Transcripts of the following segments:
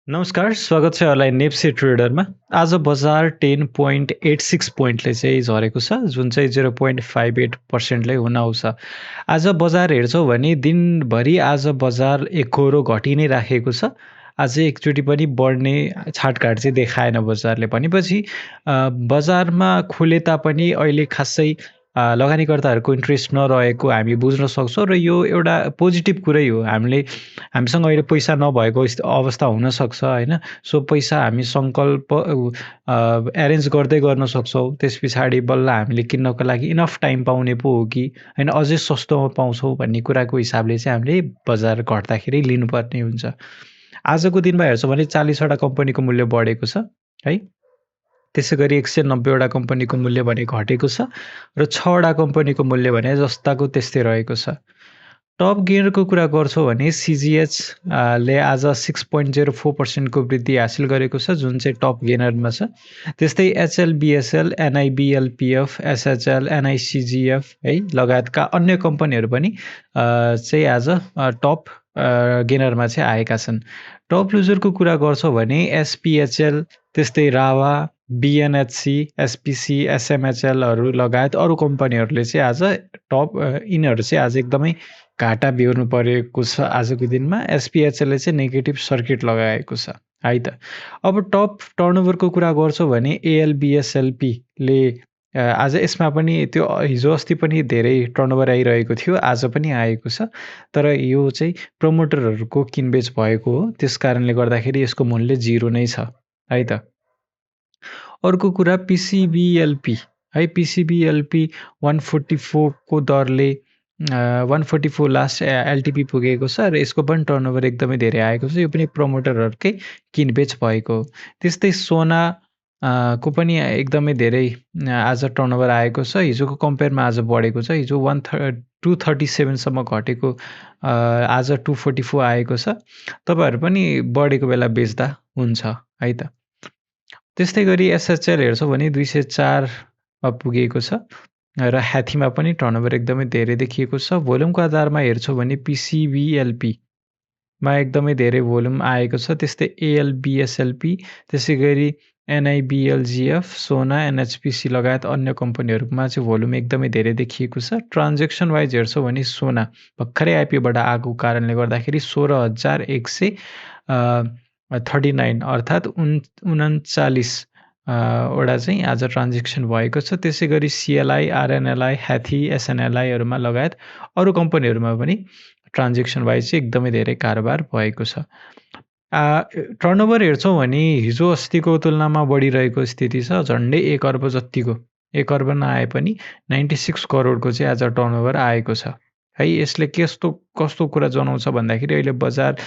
नमस्कार, स्वागत छ यहाँलाई नेप्से ट्रेडरमा। आज बजार 10.86 पोइन्टले चाहिँ झरेको छ, जुन चाहिँ 0.58% ले हुन आउँछ। आज बजार हेर्छौँ भने दिनभरि आज बजार एकोहोरो घटी नै राखेको छ। आज एकचोटि पनि बढ्ने छाटकाट चाहिँ देखाएन बजारले। भनेपछि बजारमा खुले तापनि अहिले खासै लगानीकर्ताहरूको इन्ट्रेस्ट नरहेको हामी बुझ्न सक्छौँ र यो एउटा पोजिटिभ कुरै हो। हामीसँग अहिले पैसा नभएको अवस्था हुनसक्छ होइन। सो पैसा हामी सङ्कल्प एरेन्ज गर्दै गर्न सक्छौँ। त्यस पछाडि बल्ल हामीले किन्नको लागि इनफ टाइम पाउने पो हो कि होइन, अझै सस्तोमा पाउँछौँ भन्ने कुराको हिसाबले चाहिँ हामीले बजार घट्दाखेरि लिनुपर्ने हुन्छ। आजको दिनमा हेर्छौँ भने 40वटा कम्पनीको मूल्य बढेको छ है। त्यसै गरी 190वटा कम्पनीको मूल्य भने घटेको छ र 6वटा कम्पनीको मूल्य भने जस्ताको त्यस्तै रहेको छ। टप गेनरको कुरा गर्छौँ भने CGH ले आज 6.04% को वृद्धि हासिल गरेको छ, जुन चाहिँ टप गेनरमा छ। त्यस्तै HL, BSL, NIBL, PF, SHL, NICGF है लगायतका अन्य कम्पनीहरू पनि चाहिँ आज टप गेनरमा चाहिँ आएका छन्। टप लुजरको कुरा गर्छौँ भने SPHL, त्यस्तै रावा, BNHC, SPC, SMHLहरू लगायत अरू कम्पनीहरूले चाहिँ आज यिनीहरू चाहिँ आज एकदमै घाटा बेहोर्नु परेको छ आजको दिनमा। SPHL ले चाहिँ नेगेटिभ सर्किट लगाएको छ है त। अब टप टर्नओभरको कुरा गर्छौँ भने ALBSLP ले आज यसमा पनि त्यो हिजो अस्ति पनि धेरै टर्नओभर आइरहेको थियो, आज पनि आएको छ। तर यो चाहिँ प्रमोटरहरूको किनबेच भएको हो, त्यस कारणले गर्दाखेरि यसको मूल्य 0 नै छ है त। अर्को कुरा PCBLP है। PCBLP 144 को दरले 144 लास्ट एलटिपी पुगेको छ र यसको पनि टर्नओभर एकदमै धेरै आएको छ। यो पनि प्रमोटरहरूकै किनबेच भएको हो। त्यस्तै सोना को पनि एकदमै धेरै आज टर्नओभर आएको छ। हिजोको कम्पेयरमा आज बढेको छ। हिजो 237 सम्म घटेको आज 244 आएको छ। तपाईँहरू पनि बढेको बेला बेच्दा हुन्छ है त। त्यस्तै गरी SHL हेर्छौँ भने 204 पुगेको छ र ह्याथीमा पनि टर्नओभर एकदमै धेरै देखिएको छ। भोल्युमको आधारमा हेर्छौँ भने PCBLP मा एकदमै धेरै भोल्युम आएको छ। त्यस्तै ALBSLP, त्यसै गरी NIBLGF, SONA, NHPC लगायत अन्य कम्पनीहरूमा चाहिँ भोल्युम एकदमै धेरै देखिएको छ। ट्रान्जेक्सन वाइज हेर्छौँ भने सोना भर्खरै आइपिओबाट आएको कारणले गर्दाखेरि 16,139 अर्थात् 39 वटा चाहिँ आज ट्रान्जेक्सन भएको छ। त्यसै गरी CLI, RNLI, ह्याथी, SNLIहरूमा लगायत अरू कम्पनीहरूमा पनि ट्रान्जेक्सन वाइज चाहिँ एकदमै धेरै कारोबार भएको छ। टर्नओभर हेर्छौँ भने हिजो अस्तिको तुलनामा बढिरहेको स्थिति छ। झन्डै 1 अर्ब जतिको, 1 अर्ब नआए पनि 96 करोडको चाहिँ आज टर्नओभर आएको छ है। यसले कस्तो कुरा जनाउँछ भन्दाखेरि अहिले बजार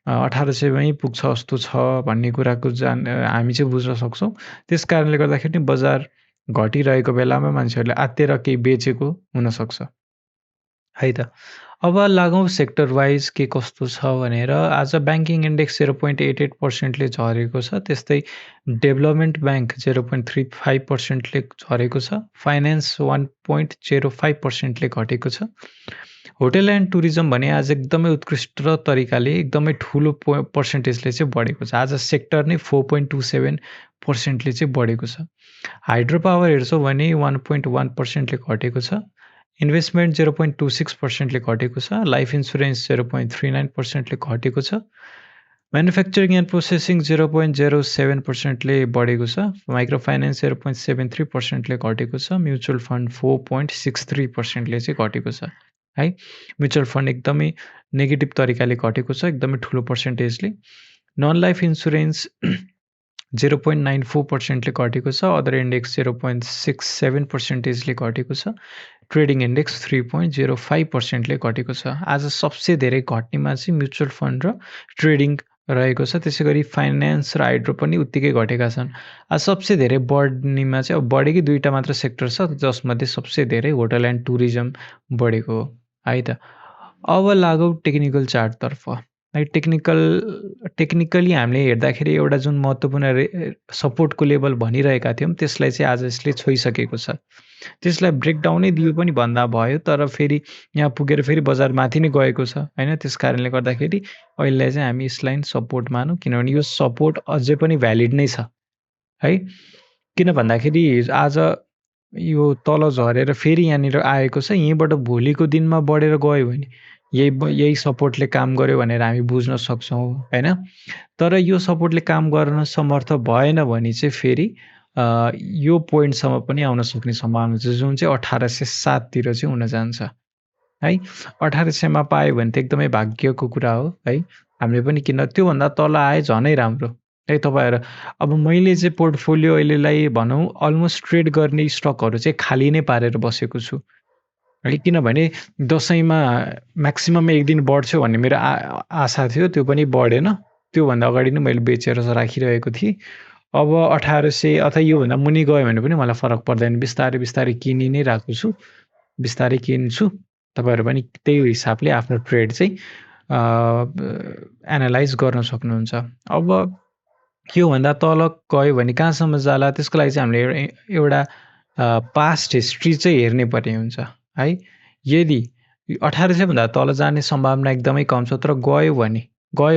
1800मै पुग्छ जस्तो छ भन्ने कुराको हामी चाहिँ बुझ्न सक्छौँ। त्यस कारणले गर्दाखेरि बजार घटिरहेको बेलामा मान्छेहरूले आत्तिएर केही बेचेको हुनसक्छ है त। अब लागौँ सेक्टर वाइज के कस्तो छ भनेर। आज ब्याङ्किङ इन्डेक्स 0.88% ले झरेको छ। त्यस्तै डेभलपमेन्ट ब्याङ्क 0.35% ले झरेको छ। फाइनेन्स 1.05% ले घटेको छ। होटल एन्ड टुरिज्म भने आज एकदमै उत्कृष्ट तरिकाले एकदमै ठुलो पर्सेन्टेजले चाहिँ बढेको छ। आज सेक्टर नै 4.27% ले चाहिँ बढेको छ। हाइड्रो पावर हेर्छौँ भने 1.1% ले घटेको छ। इन्भेस्टमेन्ट 0.26% ले घटेको छ। लाइफ इन्सुरेन्स 0.39% ले घटेको छ। म्यानुफ्याक्चरिङ एन्ड प्रोसेसिङ 0.07% ले बढेको छ। माइक्रो फाइनेन्स 0.73% ले घटेको छ। म्युचुअल फन्ड 4.63% ले चाहिँ घटेको छ है। म्युचुअल फन्ड एकदमै नेगेटिभ तरिकाले घटेको छ, एकदमै ठुलो पर्सेन्टेजले। नन लाइफ इन्सुरेन्स 0.94% ले घटेको छ। अदर इन्डेक्स 0.67% ले घटेको छ। ट्रेडिङ इन्डेक्स 3.05% ले घटेको छ। आज सबसे धेरै घट्नेमा चाहिँ म्युचुअल फन्ड र ट्रेडिङ रहेको छ। त्यसै गरी फाइनेन्स र हाइड्रो पनि उत्तिकै घटेका छन्। आज सबसे धेरै बढ्नेमा चाहिँ अब बढेकै 2टा मात्र सेक्टर छ, जसमध्ये सबसे धेरै होटल एन्ड टुरिज्म बढेको हो है त। अब लागौँ टेक्निकल चार्टतर्फ। है। टेक्निकली हामीले हेर्दाखेरि एउटा जुन महत्त्वपूर्ण सपोर्टको लेभल भनिरहेका थियौँ, त्यसलाई चाहिँ आज यसले छोइसकेको छ। त्यसलाई ब्रेकडाउनै दियो पनि भन्दा भयो, तर फेरि यहाँ पुगेर फेरि बजार माथि नै गएको छ, होइन? त्यस कारणले गर्दाखेरि अहिले चाहिँ हामी यसलाई सपोर्ट मानौँ, किनभने यो सपोर्ट अझै पनि भ्यालिड नै छ, है? किन भन्दाखेरि आज यो तल झरेर फेरि यहाँनिर आएको छ, यहीँबाट भोलिको दिनमा बढेर गयो भने यही सपोर्टले काम गर्यो भनेर हामी बुझ्न सक्छौँ, होइन? तर यो सपोर्टले काम गर्न समर्थ भएन भने चाहिँ फेरि यो पोइन्टसम्म पनि आउन सक्ने सम्भावना छ, जुन चाहिँ 1807 तिर चाहिँ हुन जान्छ, है? 1800 मा पायो भने त एकदमै भाग्यको कुरा हो, है? हामीले पनि किन त्योभन्दा तल आए झनै राम्रो, है? तपाईँहरू अब मैले चाहिँ पोर्टफोलियो अहिलेलाई भनौँ अलमोस्ट ट्रेड गर्ने स्टकहरू चाहिँ खाली नै पारेर बसेको छु, है? किनभने दसैँमा म्याक्सिमम 1 दिन बढ्छ भन्ने मेरो आशा थियो, त्यो पनि बढेन। त्योभन्दा अगाडि नै मैले बेचेर राखिरहेको थिएँ। अब 1800 अथवा योभन्दा मुनि गयो भने पनि मलाई फरक पर्दैन, बिस्तारै किनि नै रहेको छु, बिस्तारै किन्छु। तपाईँहरू पनि त्यही हिसाबले आफ्नो ट्रेड चाहिँ एनालाइज गर्न सक्नुहुन्छ। अब योभन्दा तल गयो भने कहाँसम्म जाला, त्यसको लागि चाहिँ हामीले एउटा पास्ट हिस्ट्री चाहिँ हेर्नै पर्ने हुन्छ, है? यदि 1800 भन्दा तल जाने सम्भावना एकदमै कम छ, तर गयो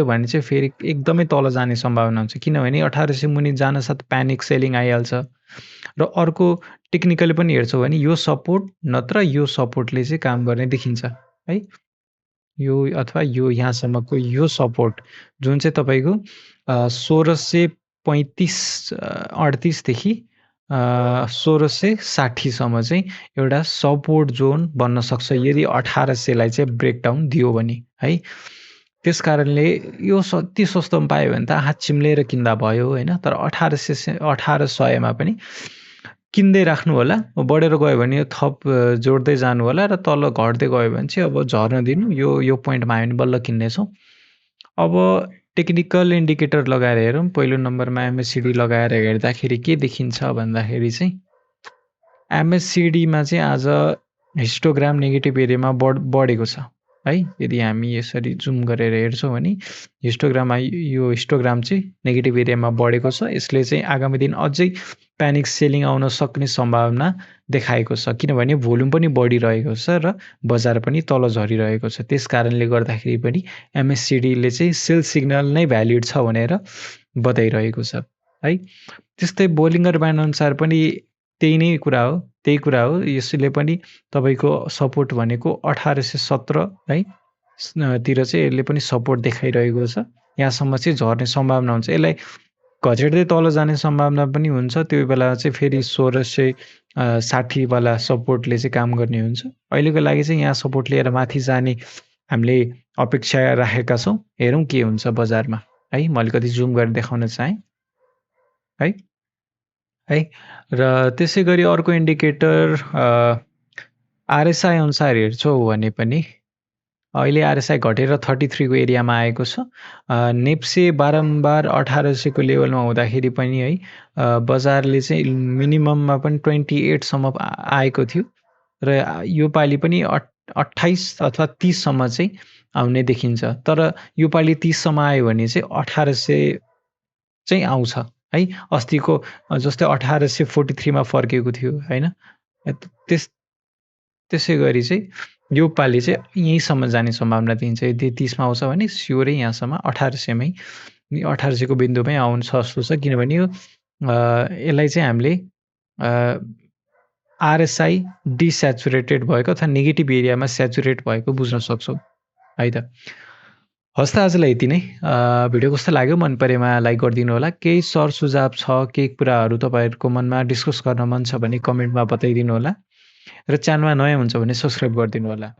भने चाहिँ फेरि एकदमै तल जाने सम्भावना हुन्छ, किनभने 1800 मुनि जानसाथ प्यानिक सेलिङ आइहाल्छ। र अर्को टेक्निकली पनि हेर्छौँ भने यो सपोर्ट नत्र यो सपोर्टले चाहिँ काम गर्ने देखिन्छ, है? यो अथवा यो यहाँसम्मको यो सपोर्ट जुन चाहिँ तपाईँको 1635-38 देखि 1660 सम्म चाहिँ एउटा सपोर्ट जोन बन्न सक्छ, यदि 1800 लाई चाहिँ ब्रेकडाउन दियो भने, है? त्यस कारणले यो अति सस्तोमा पायो भने त हात चिम्लेर किन्दा भयो, होइन? तर 1800 मा पनि किन्दै राख्नु होला, बढेर गयो भने थप जोड्दै जानु होला, र तल घट्दै गयो भने चाहिँ अब झर्न दिनु, यो पोइन्टमा आयो भने बल्ल किन्नेछौँ। अब टेक्निकल इन्डिकेटर लगाएर हेरौँ। पहिलो नम्बरमा एमएससिडी लगाएर हेर्दाखेरि के देखिन्छ भन्दाखेरि चाहिँ एमएससिडीमा चाहिँ आज हिस्टोग्राम नेगेटिभ एरियामा बढेको छ, है? यदि हामी यसरी जुम गरेर हेर्छौँ भने यो हिस्टोग्राम चाहिँ नेगेटिभ एरियामा बढेको छ। यसले चाहिँ आगामी दिन अझै प्यानिक सेलिङ आउन सक्ने सम्भावना देखाएको छ, किनभने भोल्युम पनि बढिरहेको छ र बजार पनि तल झरिरहेको छ। त्यस कारणले गर्दाखेरि पनि एमएससिडीले चाहिँ सेल सिग्नल नै भ्यालिड छ भनेर बताइरहेको छ, है? त्यस्तै बोलिङ्गर ब्यान्ड अनुसार पनि त्यही कुरा हो। यसले पनि तपाईँको सपोर्ट भनेको 1817, है? तिर चाहिँ यसले पनि सपोर्ट देखाइरहेको छ। यहाँसम्म चाहिँ झर्ने सम्भावना हुन्छ। यसलाई घचेट्दै तल जाने सम्भावना पनि हुन्छ। त्यो बेला चाहिँ फेरि 1660 वाला सपोर्टले चाहिँ काम गर्ने हुन्छ। अहिलेको लागि चाहिँ यहाँ सपोर्ट लिएर माथि जाने हामीले अपेक्षा राखेका छौँ। हेरौँ के हुन्छ बजारमा, है? म अलिकति जुम गरेर देखाउन चाहेँ, है? र त्यसै गरी अर्को इन्डिकेटर आरएसआई अनुसार हेर्छौँ भने पनि अहिले आरएसआई घटेर 33 को एरियामा आएको छ। नेप्से बारम्बार 1800 को लेभलमा हुँदाखेरि पनि, है, बजारले चाहिँ मिनिमममा पनि 28 सम्म आएको थियो, र यो पालि पनि 28 अथवा 30 सम्म चाहिँ आउने देखिन्छ। तर यो पालि 30 सम्म आयो भने चाहिँ 1800 चाहिँ आउँछ, है? अस्तिको जस्तै 1843 मा फर्केको थियो, होइन? त्यसै गरी चाहिँ यो पालि चाहिँ यहीँसम्म जाने सम्भावना देखिन्छ। यदि 30 मा आउँछ भने स्योरै यहाँसम्म 1800 को बिन्दुमै आउन सक्छ, किनभने यसलाई चाहिँ हामीले आरएसआई डिस्याचुरेटेड भएको अथवा नेगेटिभ एरियामा स्याचुरेट भएको बुझ्न सक्छौँ, है त? हस् त, आजलाई यति नै। भिडियो कस्तो लाग्यो? मन परेमा लाइक गरिदिनु होला। केही सर सुझाव छ, केही कुराहरू तपाईँहरूको मनमा डिस्कस गर्न मन छ भने कमेन्टमा बताइदिनु होला, र च्यानलमा नयाँ हुन्छ भने सब्सक्राइब गरिदिनु होला।